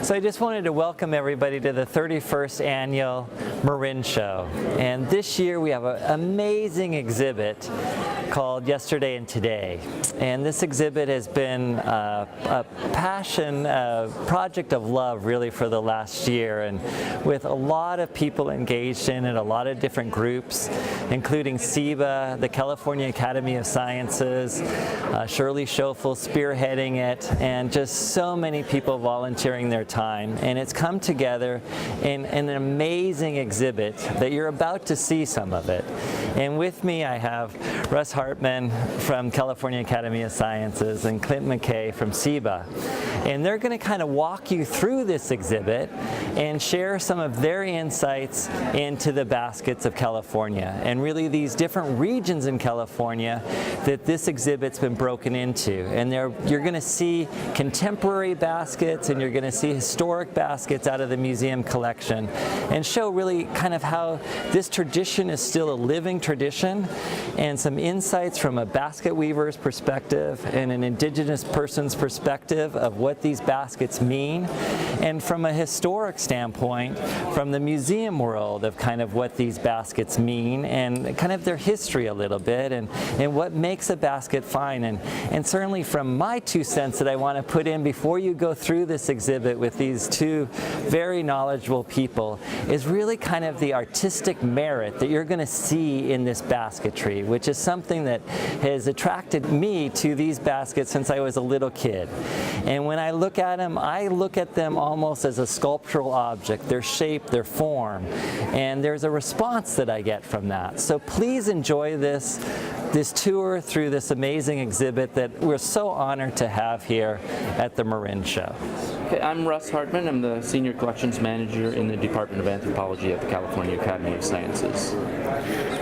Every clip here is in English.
So I just wanted to welcome everybody to the 31st Annual Marin Show. And this year we have an amazing exhibit called Yesterday and Today. And this exhibit has been a passion, a project of love really for the last year, and with a lot of people engaged in it, a lot of different groups, including SIBA, the California Academy of Sciences, Shirley Schoeffel spearheading it, and just so many people volunteering their time. And it's come together in an amazing exhibit that you're about to see some of it. And with me I have Russ Hartman from California Academy of Sciences and Clint McKay from SIBA. And they're going to kind of walk you through this exhibit and share some of their insights into the baskets of California and really these different regions in California that this exhibit's been broken into. And you're going to see contemporary baskets and you're going to see historic baskets out of the museum collection and show really kind of how this tradition is still a living tradition, and some insights from a basket weaver's perspective and an indigenous person's perspective of what these baskets mean, and from a historic standpoint from the museum world of kind of what these baskets mean and kind of their history a little bit and what makes a basket fine. And certainly from my 2 cents that I want to put in before you go through this exhibit with these two very knowledgeable people is really kind of the artistic merit that you're going to see in this basketry, which is something that has attracted me to these baskets since I was a little kid. And when I look at them almost as a sculptural object, their shape, their form, and there's a response that I get from that. So please enjoy this tour through this amazing exhibit that we're so honored to have here at the Marin Show. Okay, I'm Russ Hartman. I'm the Senior Collections Manager in the Department of Anthropology at the California Academy of Sciences.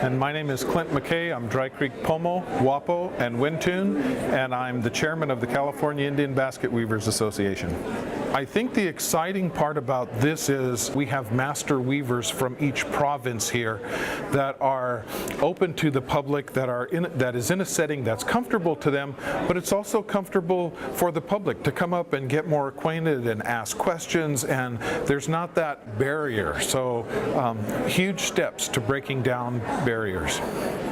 And my name is Clint McKay. I'm Dry Creek Pomo, Wapo, and Wintun, and I'm the Chairman of the California Indian Basket Weavers Association. I think the exciting part about this is we have master weavers from each province here that are open to the public, that is in a setting that's comfortable to them, but it's also comfortable for the public to come up and get more acquainted and ask questions, and there's not that barrier. So huge steps to breaking down barriers.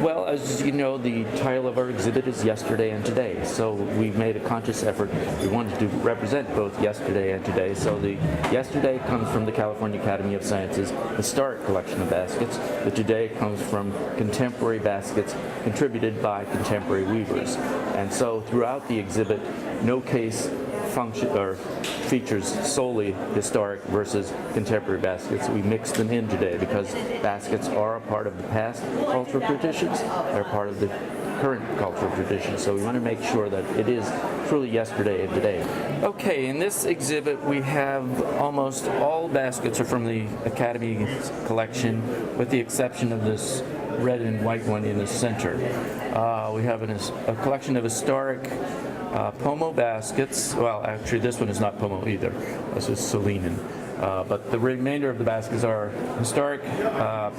Well, as you know, the title of our exhibit is Yesterday and Today, so we've made a conscious effort. We wanted to represent both yesterday and today. So the yesterday comes from the California Academy of Sciences historic collection of baskets. The today comes from contemporary baskets contributed by contemporary weavers. And so throughout the exhibit, no case function or features solely historic versus contemporary baskets. We mix them in today because baskets are a part of the past cultural traditions. They're part of the current cultural traditions. So we want to make sure that it is truly yesterday and today. Okay, in this exhibit we have almost all baskets are from the Academy collection with the exception of this red and white one in the center. We have a collection of historic Pomo baskets. Well, actually this one is not Pomo either. This is Salinan. But the remainder of the baskets are historic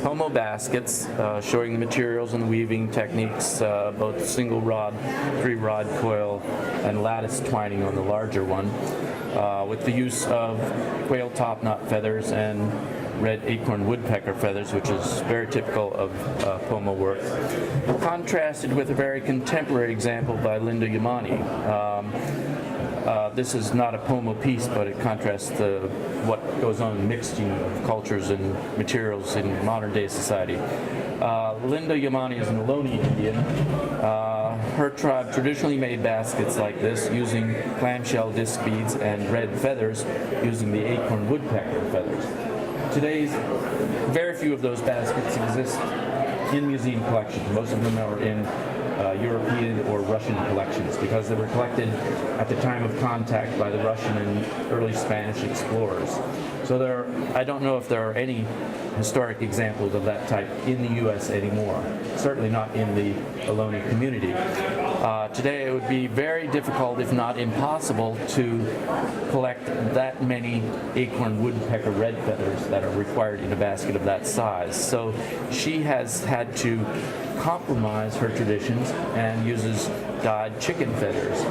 Pomo baskets showing the materials and the weaving techniques, both single rod, 3-rod coil, and lattice twining on the larger one, with the use of quail topknot feathers and red acorn woodpecker feathers, which is very typical of Pomo work, contrasted with a very contemporary example by Linda Yamani. This is not a Pomo piece, but it contrasts what goes on in mixing of cultures and materials in modern day society. Linda Yamani is an Ohlone Indian. Her tribe traditionally made baskets like this using clamshell disc beads and red feathers using the acorn woodpecker feathers. Today's very few of those baskets exist in museum collections. Most of them are in European or Russian collections because they were collected at the time of contact by the Russian and early Spanish explorers. So I don't know if there are any historic examples of that type in the U.S. anymore, certainly not in the Ohlone community. Today it would be very difficult, if not impossible, to collect that many acorn woodpecker red feathers that are required in a basket of that size. So she has had to compromise her traditions and uses dyed chicken feathers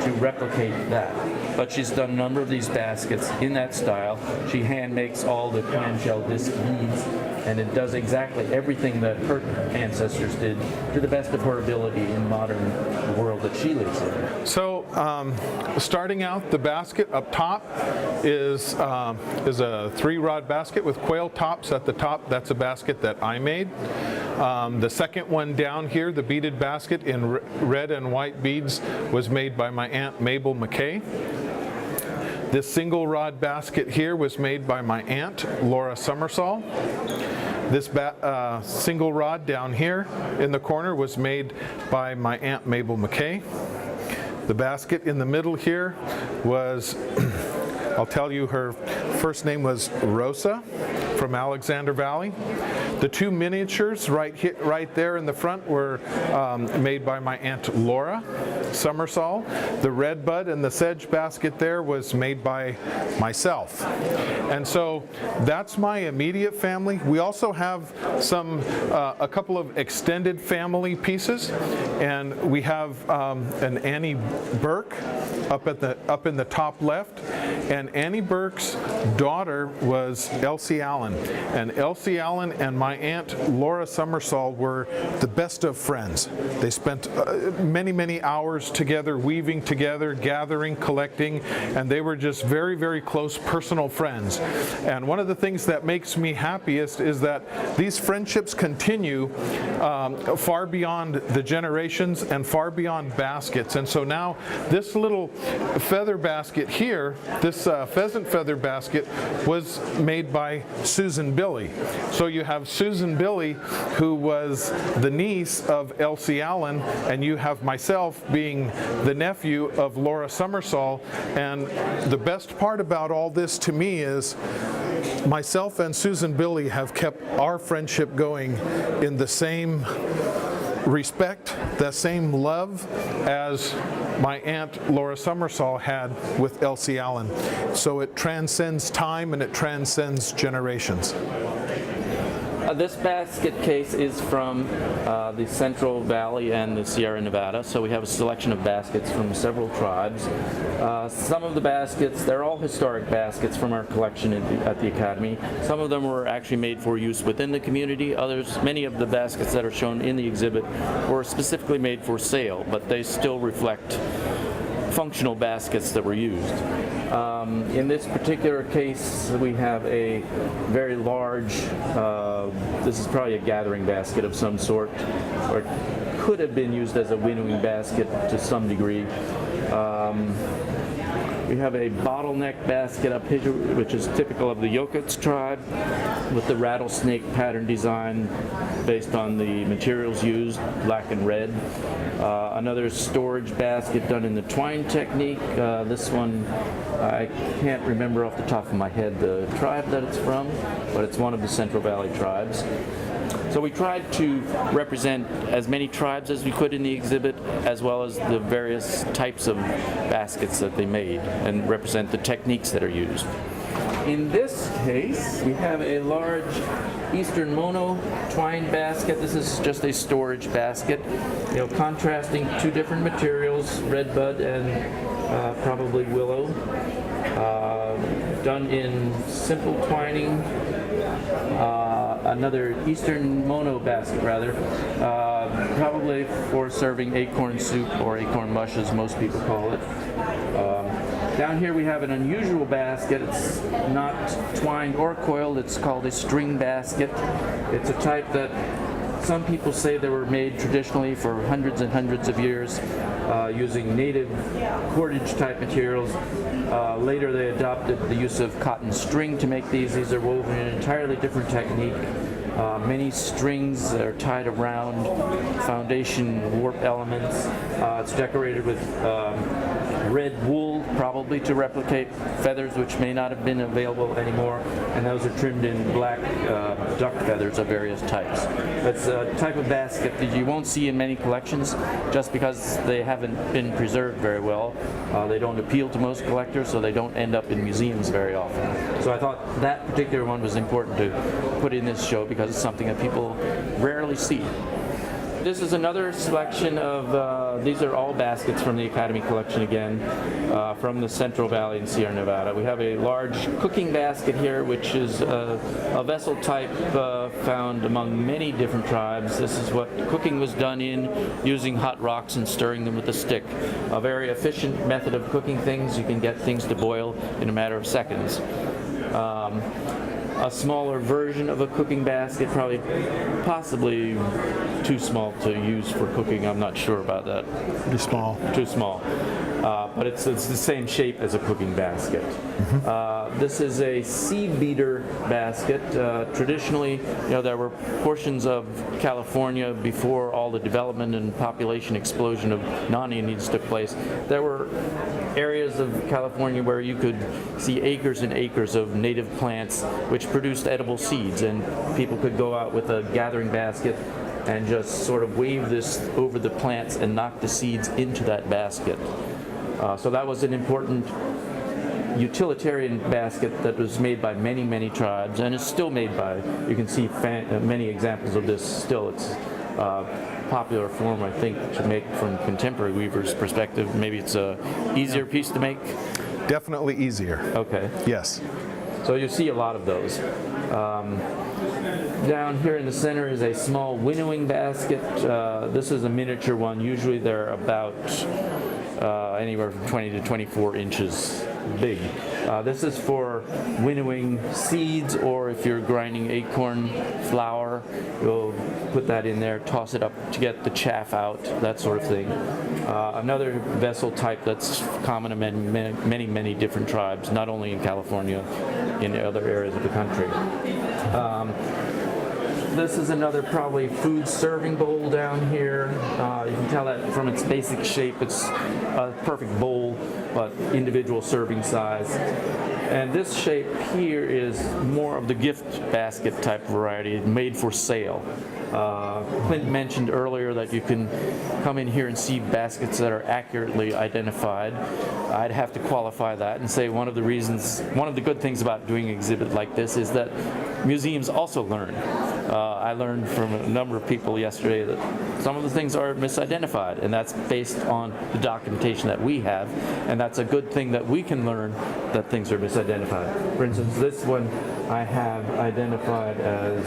to replicate that. but she's done a number of these baskets in that style. She hand makes all the clamshell disc beads, and it does exactly everything that her ancestors did to the best of her ability in modern world that she lives in. So starting out, the basket up top is a 3-rod basket with quail tops at the top. That's a basket that I made. The second one down here, the beaded basket in red and white beads, was made by my Aunt Mabel McKay. This single rod basket here was made by my aunt, Laura Summersall. This single rod down here in the corner was made by my Aunt Mabel McKay. The basket in the middle here was, I'll tell you, her first name was Rosa from Alexander Valley. The 2 miniatures right there in the front were made by my Aunt Laura Summersall. The red bud and the sedge basket there was made by myself. And so that's my immediate family. We also have a couple of extended family pieces, and we have an Annie Burke up in the top left, and Annie Burke's daughter was Elsie Allen, and Elsie Allen and my Aunt Laura Summersall were the best of friends. They spent many hours together, weaving together, gathering, collecting, and they were just very, very close personal friends. And one of the things that makes me happiest is that these friendships continue far beyond the generations and far beyond baskets. And so now this little feather basket here, this pheasant feather basket, was made by Susan Billy. So you have Susan Billy, who was the niece of Elsie Allen, and you have myself being the nephew of Laura Summersall. And the best part about all this to me is myself and Susan Billy have kept our friendship going in the same respect, the same love as my Aunt Laura Summersall had with Elsie Allen. So it transcends time and it transcends generations. This basket case is from the Central Valley and the Sierra Nevada, so we have a selection of baskets from several tribes. Some of the baskets, they're all historic baskets from our collection at the Academy. Some of them were actually made for use within the community. Many of the baskets that are shown in the exhibit were specifically made for sale, but they still reflect functional baskets that were used. In this particular case, we have a very large, this is probably a gathering basket of some sort, or could have been used as a winnowing basket to some degree. We have a bottleneck basket up here, which is typical of the Yokuts tribe, with the rattlesnake pattern design based on the materials used, black and red. Another storage basket done in the twine technique. This one, I can't remember off the top of my head the tribe that it's from, but it's one of the Central Valley tribes. So we tried to represent as many tribes as we could in the exhibit, as well as the various types of baskets that they made, and represent the techniques that are used. In this case, we have a large Eastern mono twine basket. This is just a storage basket, contrasting 2 different materials, red bud and probably willow, done in simple twining. Another Eastern mono basket, rather, probably for serving acorn soup or acorn mush, as most people call it. Down here we have an unusual basket. It's not twined or coiled. It's called a string basket. It's a type that some people say they were made traditionally for hundreds and hundreds of years using native cordage type materials. Later they adopted the use of cotton string to make these. These are woven in an entirely different technique. Many strings that are tied around foundation warp elements. It's decorated with red wool, probably to replicate feathers which may not have been available anymore, and those are trimmed in black duck feathers of various types. It's a type of basket that you won't see in many collections just because they haven't been preserved very well. They don't appeal to most collectors, so they don't end up in museums very often. So I thought that particular one was important to put in this show because it's something that people rarely see. This is another selection of, these are all baskets from the Academy collection again, from the Central Valley in Sierra Nevada. We have a large cooking basket here, which is a vessel type found among many different tribes. This is what cooking was done in, using hot rocks and stirring them with a stick. A very efficient method of cooking things. You can get things to boil in a matter of seconds. A smaller version of a cooking basket, possibly too small to use for cooking. I'm not sure about that. Too small. Too small. But it's the same shape as a cooking basket. This is a seed beater basket. Traditionally, there were portions of California before all the development and population explosion of non-Indians took place. There were areas of California where you could see acres and acres of native plants which produced edible seeds, and people could go out with a gathering basket and just sort of wave this over the plants and knock the seeds into that basket. So that was an important utilitarian basket that was made by many, many tribes, and is still made by, you can see many examples of this still. It's popular form, I think, to make from contemporary weavers' perspective. Maybe it's a easier piece to make? Definitely easier. Okay. Yes. So you see a lot of those. Down here in the center is a small winnowing basket. This is a miniature one. Usually they're about anywhere from 20 to 24 inches big. This is for winnowing seeds, or if you're grinding acorn flour, you'll put that in there, toss it up to get the chaff out, that sort of thing. Another vessel type that's common in many different tribes, not only in California, in other areas of the country. This is another probably food serving bowl down here. You can tell that from its basic shape. It's a perfect bowl, but individual serving size. And this shape here is more of the gift basket type variety, made for sale. Clint mentioned earlier that you can come in here and see baskets that are accurately identified. I'd have to qualify that and say one of the good things about doing an exhibit like this is that museums also learn. I learned from a number of people yesterday that some of the things are misidentified, and that's based on the documentation that we have, and that's a good thing that we can learn that things are misidentified. For instance, this one I have identified as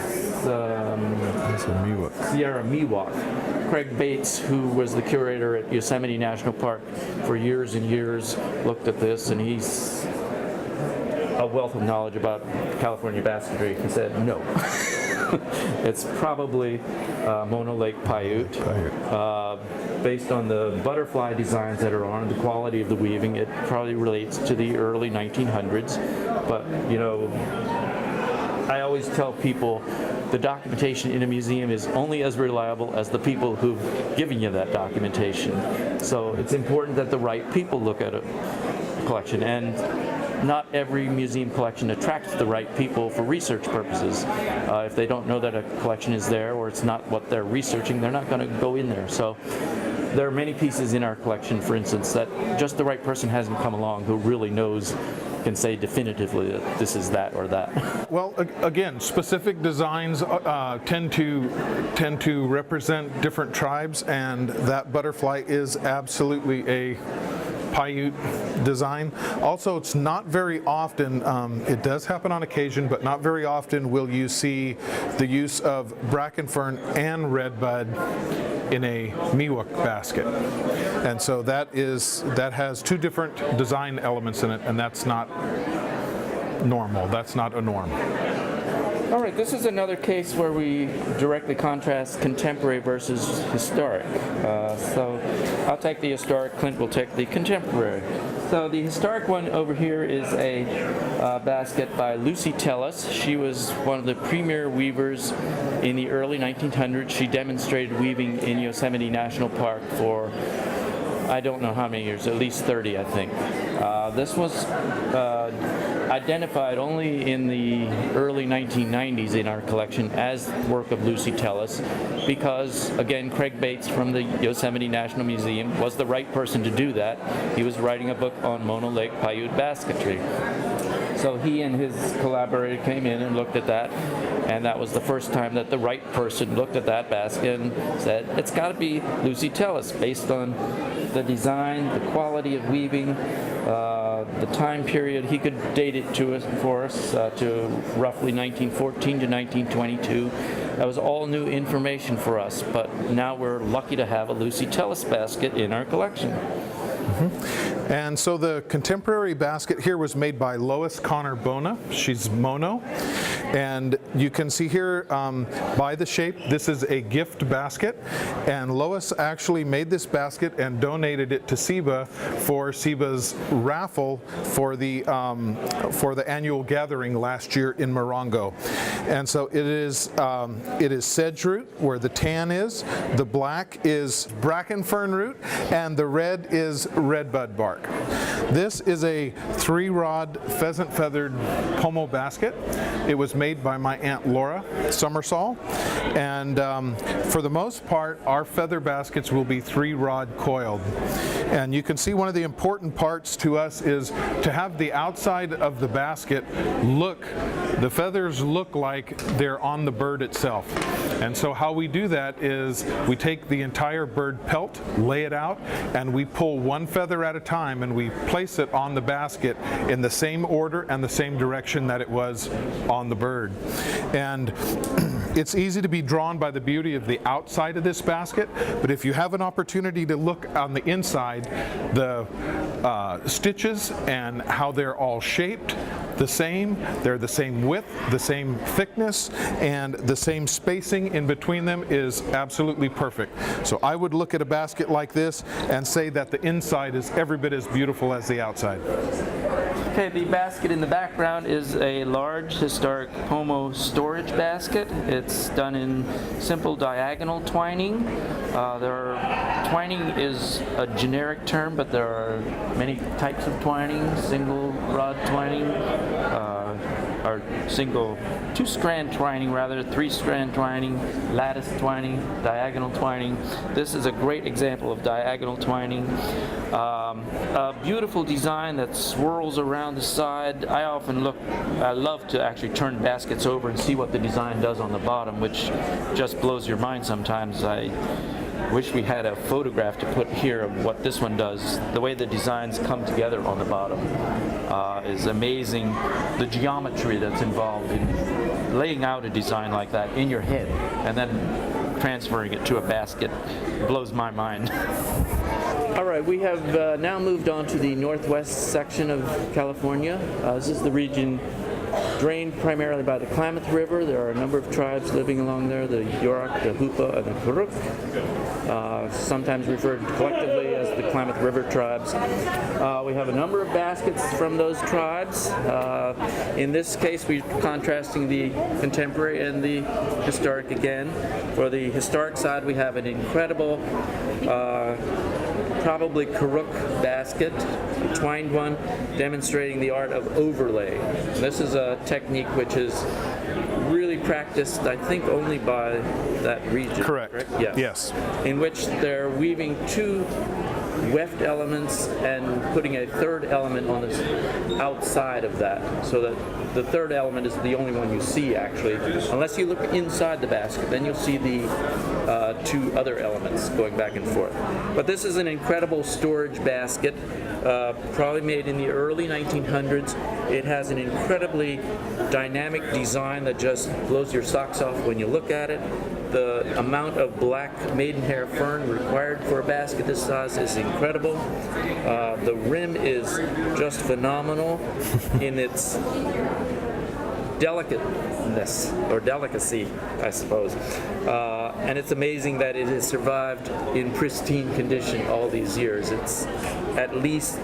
Sierra Miwok. Craig Bates, who was the curator at Yosemite National Park for years and years, looked at this, and he's a wealth of knowledge about California basketry. He said, no. It's probably Mono Lake Paiute. Based on the butterfly designs that are on, the quality of the weaving, it probably relates to the early 1900s. But, I always tell people the documentation in a museum is only as reliable as the people who've given you that documentation. So it's important that the right people look at a collection, and not every museum collection attracts the right people for research purposes. If they don't know that a collection is there, or it's not what they're researching, they're not going to go in there. So there are many pieces in our collection, for instance, that just the right person hasn't come along who really knows, can say definitively that this is that or that. Well, again, specific designs tend to represent different tribes, and that butterfly is absolutely a Paiute design. Also, it's not very often, it does happen on occasion, but not very often will you see the use of bracken fern and redbud in a Miwok basket. And so that has two different design elements in it, and that's not normal. That's not a norm. All right, this is another case where we directly contrast contemporary versus historic. So I'll take the historic, Clint will take the contemporary. So the historic one over here is a basket by Lucy Tellis. She was one of the premier weavers in the early 1900s. She demonstrated weaving in Yosemite National Park for I don't know how many years, at least 30, I think. This was identified only in the early 1990s in our collection as work of Lucy Tellis because, again, Craig Bates from the Yosemite National Museum was the right person to do that. He was writing a book on Mono Lake Paiute basketry. So he and his collaborator came in and looked at that, and that was the first time that the right person looked at that basket and said, it's got to be Lucy Tellis, based on the design, the quality of weaving, the time period. He could date it for us to roughly 1914 to 1922. That was all new information for us, but now we're lucky to have a Lucy Tellis basket in our collection. And so the contemporary basket here was made by Lois Connor Bona. She's Mono. And you can see here by the shape, this is a gift basket. And Lois actually made this basket and donated it to SEBA for SEBA's raffle for the annual gathering last year in Morongo. And so it is sedge root where the tan is, the black is bracken fern root, and the red is redbud bark. This is a 3-rod pheasant feathered pomo basket. It was made by my Aunt Laura Summersall, and for the most part our feather baskets will be 3-rod coiled. And you can see one of the important parts to us is to have the outside of the basket the feathers look like they're on the bird itself. And so how we do that is we take the entire bird pelt, lay it out, and we pull one feather at a time and we place it on the basket in the same order and the same direction that it was on the bird. And it's easy to be drawn by the beauty of the outside of this basket, but if you have an opportunity to look on the inside, the stitches and how they're all shaped the same, they're the same width, the same thickness, and the same spacing in between them is absolutely perfect. So I would look at a basket like this and say that the inside is every bit as beautiful as the outside. Okay, the basket in the background is a large historic pomo storage basket. It's done in simple diagonal twining. Twining is a generic term, but there are many types of twining: single rod twining, or two-strand twining rather, 3-strand twining, lattice twining, diagonal twining. This is a great example of diagonal twining. A beautiful design that swirls around the side. I love to actually turn baskets over and see what the design does on the bottom, which just blows your mind sometimes. I wish we had a photograph to put here of what this one does. The way the designs come together on the bottom is amazing. The geometry that's involved in laying out a design like that in your head and then transferring it to a basket blows my mind. All right, we have now moved on to the northwest section of California. This is the region drained primarily by the Klamath River. There are a number of tribes living along there: the Yurok, the Hupa, and the Kuruk, sometimes referred collectively as the Klamath River tribes. We have a number of baskets from those tribes. In this case, we're contrasting the contemporary and the historic again. For the historic side, we have an incredible probably Kuruk basket, a twined one, demonstrating the art of overlay. This is a technique which is really practiced, I think, only by that region. Correct. Yes. Yes. In which they're weaving two weft elements and putting a third element on the outside of that, so that the third element is the only one you see, actually. Unless you look inside the basket, then you'll see the two other elements going back and forth. But this is an incredible storage basket, probably made in the early 1900s. It has an incredibly dynamic design that just blows your socks off when you look at it. The amount of black maidenhair fern required for a basket this size is incredible. The rim is just phenomenal in its delicateness, or delicacy, I suppose. And it's amazing that it has survived in pristine condition all these years. It's at least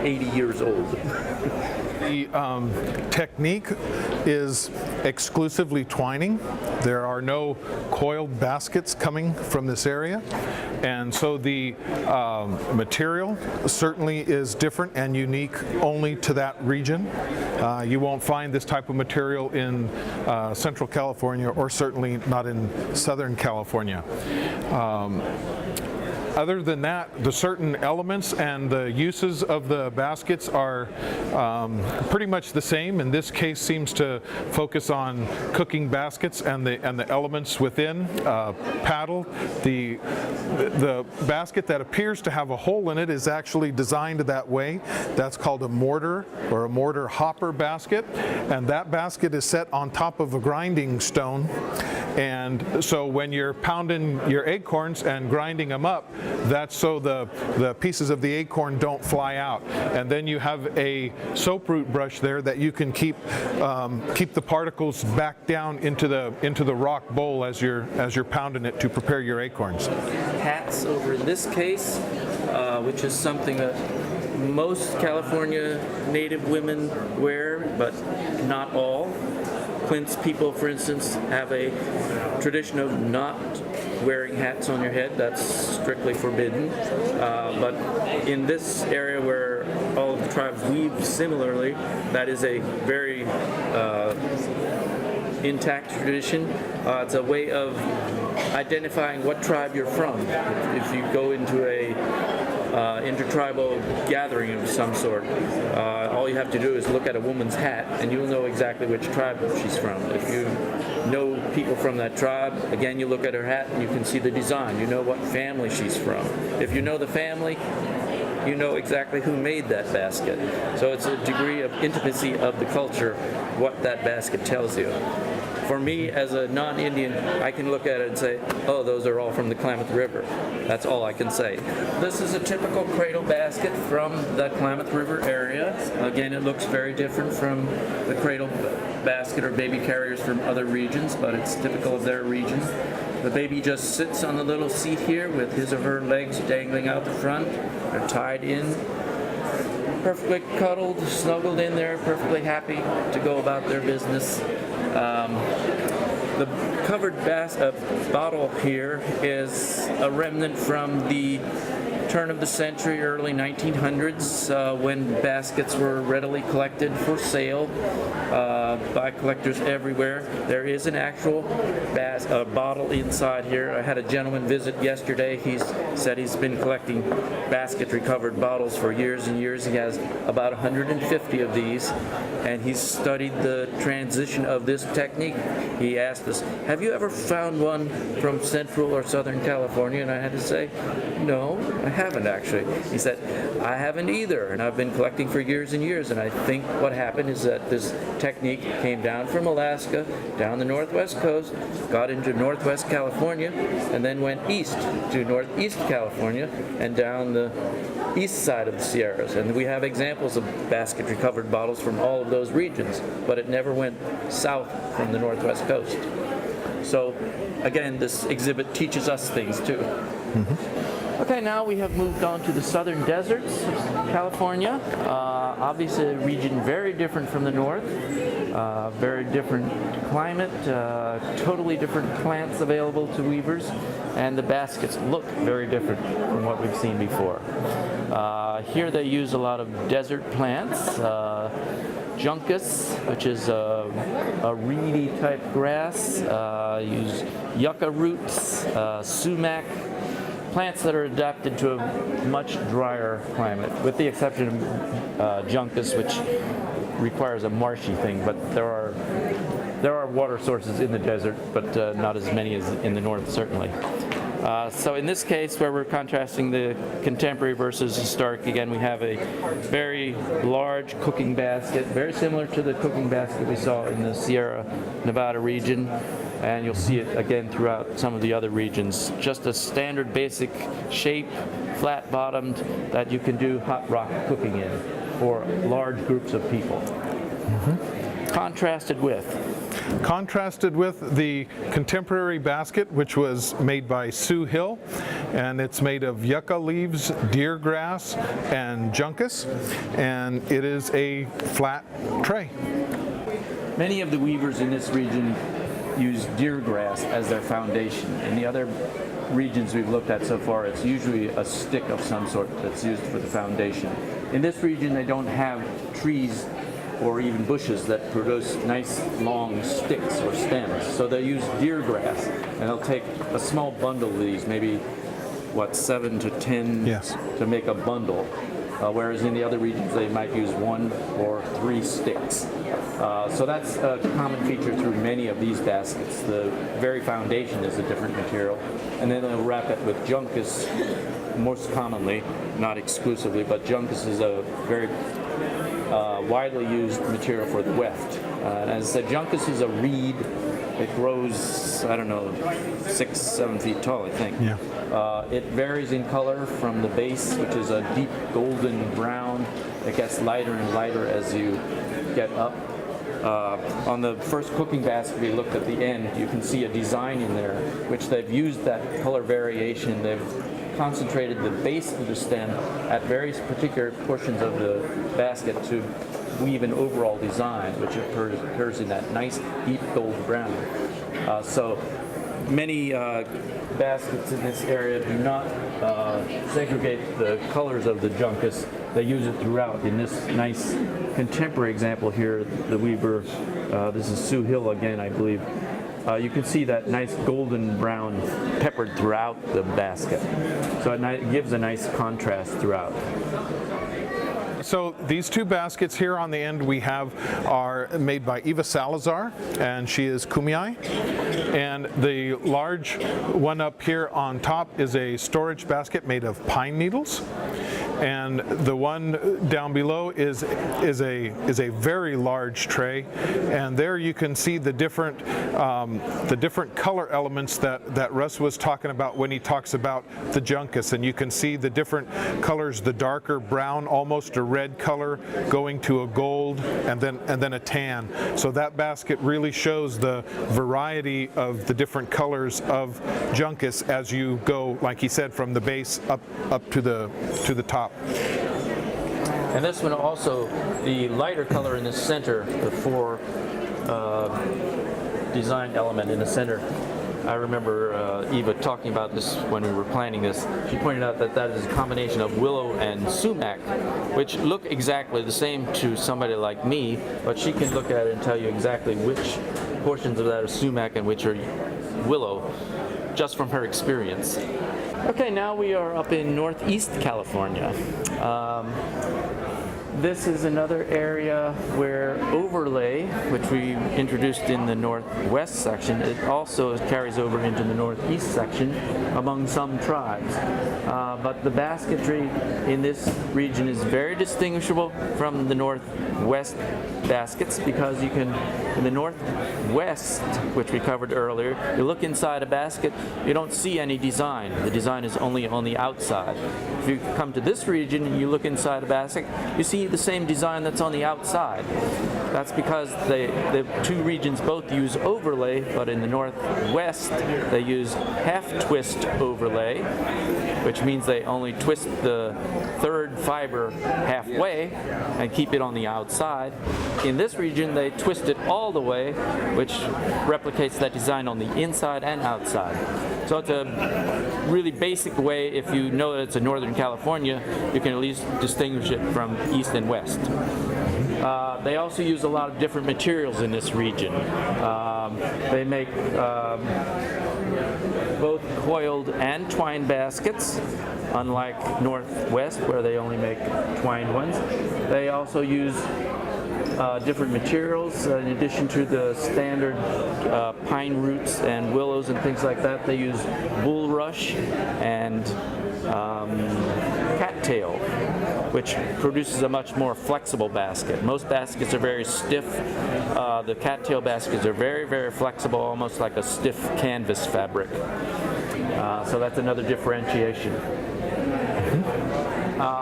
80 years old. The technique is exclusively twining. There are no coiled baskets coming from this area, and so the material certainly is different and unique only to that region. You won't find this type of material in Central California, or certainly not in Southern California. other than that, the certain elements and the uses of the baskets are pretty much the same. In this case, seems to focus on cooking baskets and the elements within. Paddle, the basket that appears to have a hole in it is actually designed that way. That's called a mortar or a mortar hopper basket, and that basket is set on top of a grinding stone. And so when you're pounding your acorns and grinding them up, that's so the pieces of the acorn don't fly out. And then you have a soap root brush there that you can keep the particles back down into the rock bowl as you're pounding it to prepare your acorns. Hats over in this case, which is something that most California native women wear, but not all. Clint's people, for instance, have a tradition of not wearing hats on your head. That's strictly forbidden. But in this area where all of the tribes weave similarly, that is a very intact tradition. It's a way of identifying what tribe you're from. If you go into a intertribal gathering of some sort, all you have to do is look at a woman's hat and you'll know exactly which tribe she's from. If you know people from that tribe, again, you look at her hat and you can see the design. You know what family she's from. If you know the family, you know exactly who made that basket. So it's a degree of intimacy of the culture, what that basket tells you. For me, as a non-Indian, I can look at it and say, oh, those are all from the Klamath River. That's all I can say. This is a typical cradle basket from the Klamath River area. Again, it looks very different from the cradle basket or baby carriers from other regions, but it's typical of their region. The baby just sits on the little seat here with his or her legs dangling out the front. They're tied in, perfectly cuddled, snuggled in there, perfectly happy to go about their business. The covered bottle here is a remnant from the turn of the century, early 1900s, when baskets were readily collected for sale by collectors everywhere. There is an actual bottle inside here. I had a gentleman visit yesterday. He said he's been collecting basketry-covered bottles for years and years. He has about 150 of these, and he's studied the transition of this technique. He asked us, have you ever found one from Central or Southern California? And I had to say, no, I haven't actually. He said, I haven't either, and I've been collecting for years and years, and I think what happened is that this technique came down from Alaska, down the northwest coast, got into northwest California, and then went east to northeast California and down the east side of the Sierras. And we have examples of basketry-covered bottles from all of those regions, but it never went south from the northwest coast. So, again, this exhibit teaches us things too. Mm-hmm. Okay, now we have moved on to the southern deserts of California. Obviously a region very different from the north, very different climate, totally different plants available to weavers, and the baskets look very different from what we've seen before. Here they use a lot of desert plants, juncus, which is a reedy type grass, use yucca roots, sumac, plants that are adapted to a much drier climate, with the exception of juncus, which requires a marshy thing, but there are water sources in the desert, but not as many as in the north, certainly. So in this case, where we're contrasting the contemporary versus historic, again, we have a very large cooking basket, very similar to the cooking basket we saw in the Sierra Nevada region, and you'll see it again throughout some of the other regions. Just a standard basic shape, flat bottomed, that you can do hot rock cooking in for large groups of people. Mm-hmm. Contrasted with the contemporary basket, which was made by Sue Hill, and it's made of yucca leaves, deer grass, and juncus, and it is a flat tray. Many of the weavers in this region use deer grass as their foundation. In the other regions we've looked at so far, it's usually a stick of some sort that's used for the foundation. In this region, they don't have trees or even bushes that produce nice long sticks or stems. So they use deer grass, and they'll take a small bundle of these, maybe what, 7 to 10 Yes. to make a bundle, whereas in the other regions they might use 1 or 3 sticks. So that's a common feature through many of these baskets. The very foundation is a different material, and then they'll wrap it with juncus, most commonly, not exclusively, but juncus is a very widely used material for the weft. And as I said, juncus is a reed. It grows, I don't know, 6, 7 feet tall, I think. Yeah. It varies in color from the base, which is a deep golden brown. It gets lighter and lighter as you get up. On the first cooking basket we looked at the end, you can see a design in there, which they've used that color variation. They've concentrated the base of the stem at various particular portions of the basket to weave an overall design, which occurs in that nice deep gold brown. So many baskets in this area do not segregate the colors of the juncus. They use it throughout. In this nice contemporary example here, the weaver, this is Sue Hill again, I believe, you can see that nice golden brown peppered throughout the basket. So it gives a nice contrast throughout. So these two baskets here on the end we have are made by Eva Salazar, and she is Kumeyaay. And the large one up here on top is a storage basket made of pine needles. And the one down below is a very large tray, and there you can see the different color elements that Russ was talking about when he talks about the juncus. And you can see the different colors: the darker brown, almost a red color, going to a gold, and then a tan. So that basket really shows the variety of the different colors of juncus as you go, like he said, from the base up to the top. And this one also, the lighter color in the center, the 4 design element in the center. I remember Eva talking about this when we were planning this. She pointed out that is a combination of willow and sumac, which look exactly the same to somebody like me, but she can look at it and tell you exactly which portions of that are sumac and which are willow, just from her experience. Okay, now we are up in Northeast California. This is another area where overlay, which we introduced in the Northwest section, it also carries over into the Northeast section among some tribes. But the basketry in this region is very distinguishable from the Northwest baskets, because you can, in the Northwest, which we covered earlier, you look inside a basket, you don't see any design. The design is only on the outside. If you come to this region and you look inside a basket, you see the same design that's on the outside. That's because the two regions both use overlay, but in the Northwest they use half-twist overlay, which means they only twist the third fiber halfway and keep it on the outside. In this region they twist it all the way, which replicates that design on the inside and outside. So it's a really basic way, if you know that it's in Northern California, you can at least distinguish it from East and West. They also use a lot of different materials in this region. They make both coiled and twined baskets, unlike Northwest where they only make twined ones. They also use different materials. In addition to the standard pine roots and willows and things like that, they use bulrush and cattail, which produces a much more flexible basket. Most baskets are very stiff. The cattail baskets are very, very flexible, almost like a stiff canvas fabric. So that's another differentiation.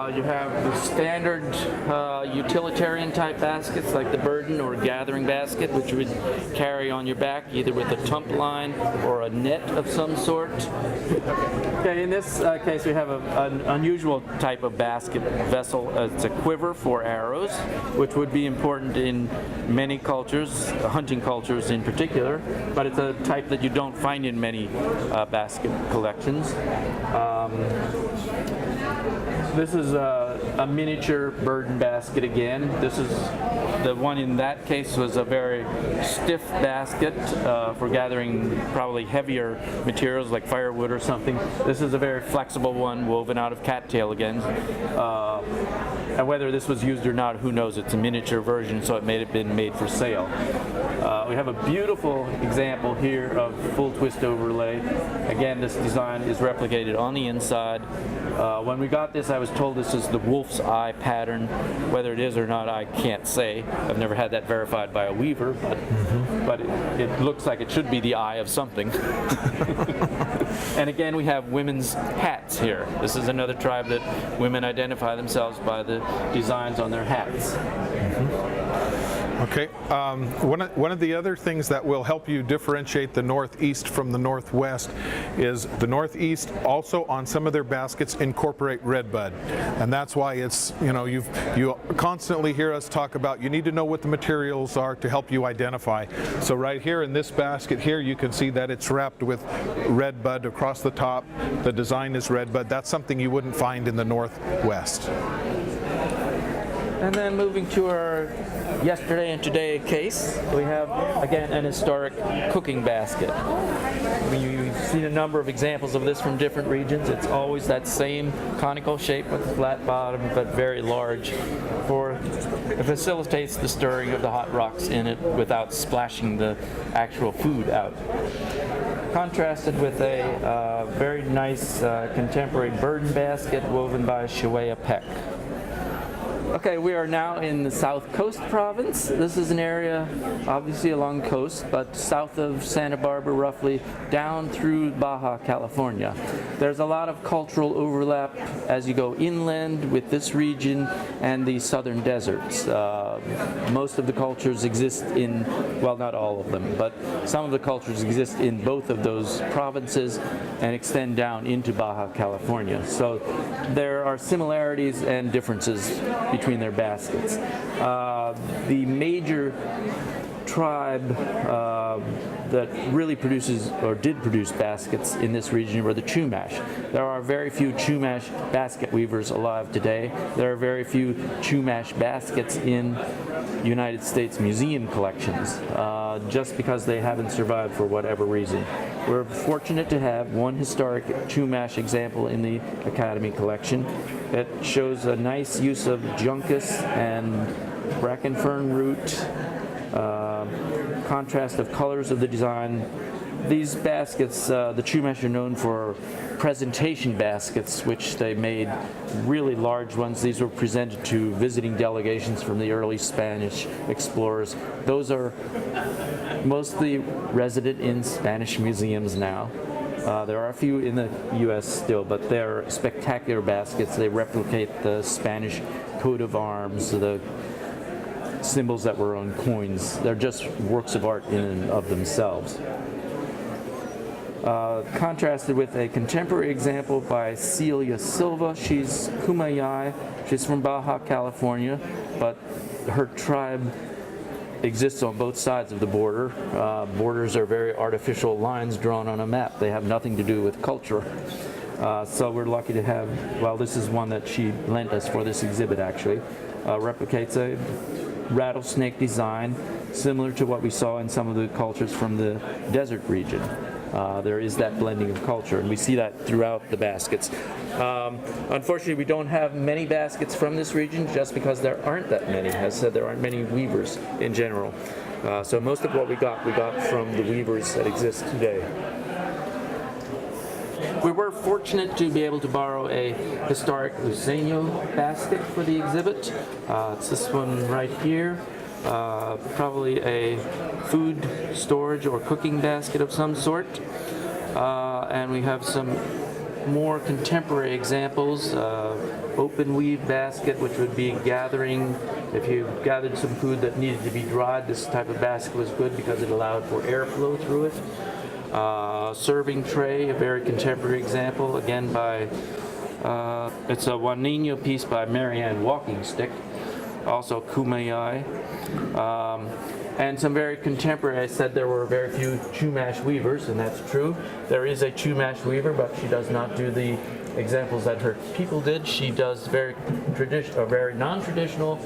You have the standard utilitarian type baskets like the burden or gathering basket, which you would carry on your back either with a tump line or a net of some sort. Okay, in this case we have an unusual type of basket vessel. It's a quiver for arrows, which would be important in many cultures, hunting cultures in particular, but it's a type that you don't find in many basket collections. This is a miniature burden basket again. This is the one in that case was a very stiff basket for gathering probably heavier materials like firewood or something. This is a very flexible one woven out of cattail again. And whether this was used or not, who knows? It's a miniature version, so it may have been made for sale. We have a beautiful example here of full twist overlay. Again, this design is replicated on the inside. When we got this, I was told this is the wolf's eye pattern. Whether it is or not, I can't say. I've never had that verified by a weaver, but it looks like it should be the eye of something. And again, we have women's hats here. This is another tribe that women identify themselves by the designs on their hats. Okay. One of the other things that will help you differentiate the Northeast from the Northwest is the Northeast also on some of their baskets incorporate redbud, and that's why it's, you constantly hear us talk about you need to know what the materials are to help you identify. So right here in this basket here, you can see that it's wrapped with redbud across the top. The design is redbud. That's something you wouldn't find in the Northwest. And then moving to our yesterday and today case, we have again an historic cooking basket. We've seen a number of examples of this from different regions. It's always that same conical shape with a flat bottom but very large. It facilitates the stirring of the hot rocks in it without splashing the actual food out. Contrasted with a very nice contemporary burden basket woven by Shawea Peck. Okay, we are now in the South Coast province. This is an area obviously along the coast, but south of Santa Barbara roughly, down through Baja California. There's a lot of cultural overlap as you go inland with this region and the southern deserts. Most of the cultures exist in, well, not all of them, but some of the cultures exist in both of those provinces and extend down into Baja California. So there are similarities and differences between their baskets. The major tribe that really produces or did produce baskets in this region were the Chumash. There are very few Chumash basket weavers alive today. There are very few Chumash baskets in United States museum collections, just because they haven't survived for whatever reason. We're fortunate to have one historic Chumash example in the Academy collection. It shows a nice use of juncus and bracken fern root, contrast of colors of the design. These baskets, the Chumash are known for presentation baskets, which they made really large ones. These were presented to visiting delegations from the early Spanish explorers. Those are mostly resident in Spanish museums now. There are a few in the U.S. still, but they're spectacular baskets. They replicate the Spanish coat of arms, the symbols that were on coins. They're just works of art in and of themselves. Contrasted with a contemporary example by Celia Silva. She's Kumeyaay. She's from Baja California, but her tribe exists on both sides of the border. Borders are very artificial lines drawn on a map. They have nothing to do with culture. So we're lucky to have, well, this is one that she lent us for this exhibit actually. Replicates a rattlesnake design similar to what we saw in some of the cultures from the desert region. There is that blending of culture, and we see that throughout the baskets. Unfortunately, we don't have many baskets from this region just because there aren't that many. As I said, there aren't many weavers in general. So most of what we got from the weavers that exist today. We were fortunate to be able to borrow a historic Luiseño basket for the exhibit. It's this one right here. Probably a food storage or cooking basket of some sort. And we have some more contemporary examples. Open weave basket, which would be gathering. If you gathered some food that needed to be dried, this type of basket was good because it allowed for airflow through it. Serving tray, a very contemporary example, again by, it's a Juan Niño piece by Marianne Walking Stick, also Kumeyaay. and some very contemporary. I said there were very few Chumash weavers, and that's true. There is a Chumash weaver, but she does not do the examples that her people did. She does very non-traditional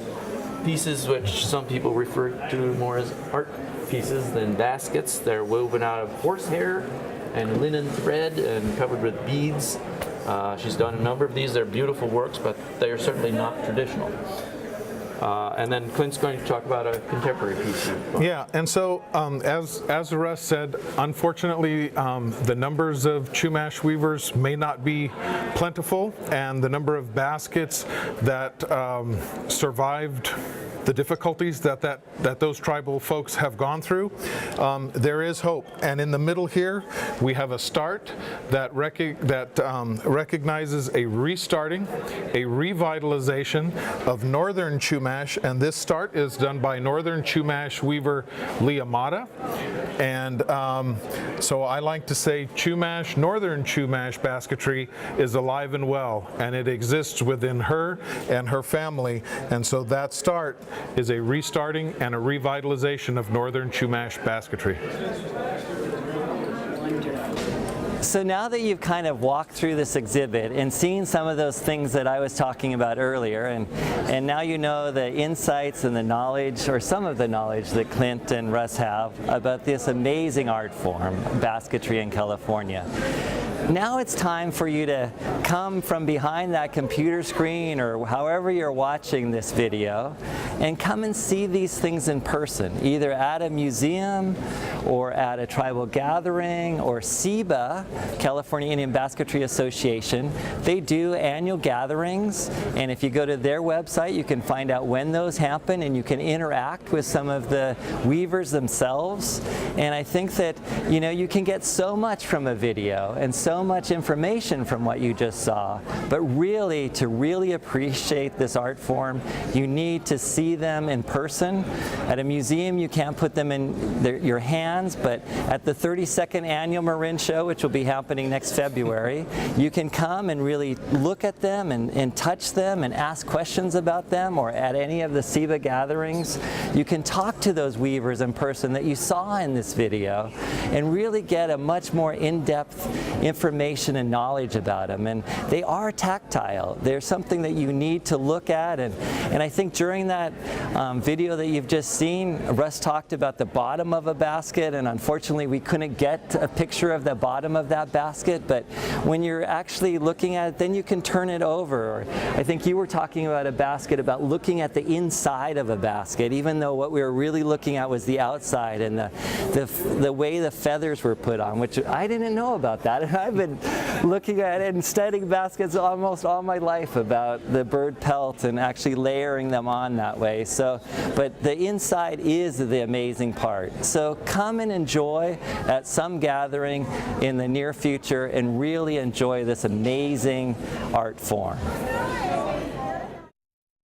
pieces, which some people refer to more as art pieces than baskets. They're woven out of horsehair and linen thread and covered with beads. She's done a number of these. They're beautiful works, but they are certainly not traditional. And then Clint's going to talk about a contemporary piece. Yeah, and so as Russ said, unfortunately, the numbers of Chumash weavers may not be plentiful, and the number of baskets that survived the difficulties that those tribal folks have gone through, there is hope. And in the middle here, we have a start that recognizes a restarting, a revitalization of Northern Chumash, and this start is done by Northern Chumash weaver Liamata. And so I like to say Chumash, Northern Chumash basketry is alive and well, and it exists within her and her family, and so that start is a restarting and a revitalization of Northern Chumash basketry. So now that you've kind of walked through this exhibit and seen some of those things that I was talking about earlier, and now you know the insights and the knowledge, or some of the knowledge that Clint and Russ have about this amazing art form, basketry in California. Now it's time for you to come from behind that computer screen or however you're watching this video and come and see these things in person, either at a museum or at a tribal gathering, or SIBA, California Indian Basketry Association. They do annual gatherings, and if you go to their website, you can find out when those happen, and you can interact with some of the weavers themselves. And I think that, you know, you can get so much from a video and so much information from what you just saw, but really, to really appreciate this art form, you need to see them in person. At a museum, you can't put them in your hands, but at the 32nd Annual Marin Show, which will be happening next February, you can come and really look at them and touch them and ask questions about them, or at any of the SIBA gatherings, you can talk to those weavers in person that you saw in this video and really get a much more in-depth information and knowledge about them. And they are tactile. They're something that you need to look at, and I think during that video that you've just seen, Russ talked about the bottom of a basket, and unfortunately we couldn't get a picture of the bottom of that basket, but when you're actually looking at it, then you can turn it over. Or I think you were talking about a basket, about looking at the inside of a basket, even though what we were really looking at was the outside and the way the feathers were put on, which I didn't know about that. And I've been looking at it and studying baskets almost all my life, about the bird pelt and actually layering them on that way. So, but the inside is the amazing part. So come and enjoy at some gathering in the near future and really enjoy this amazing art form.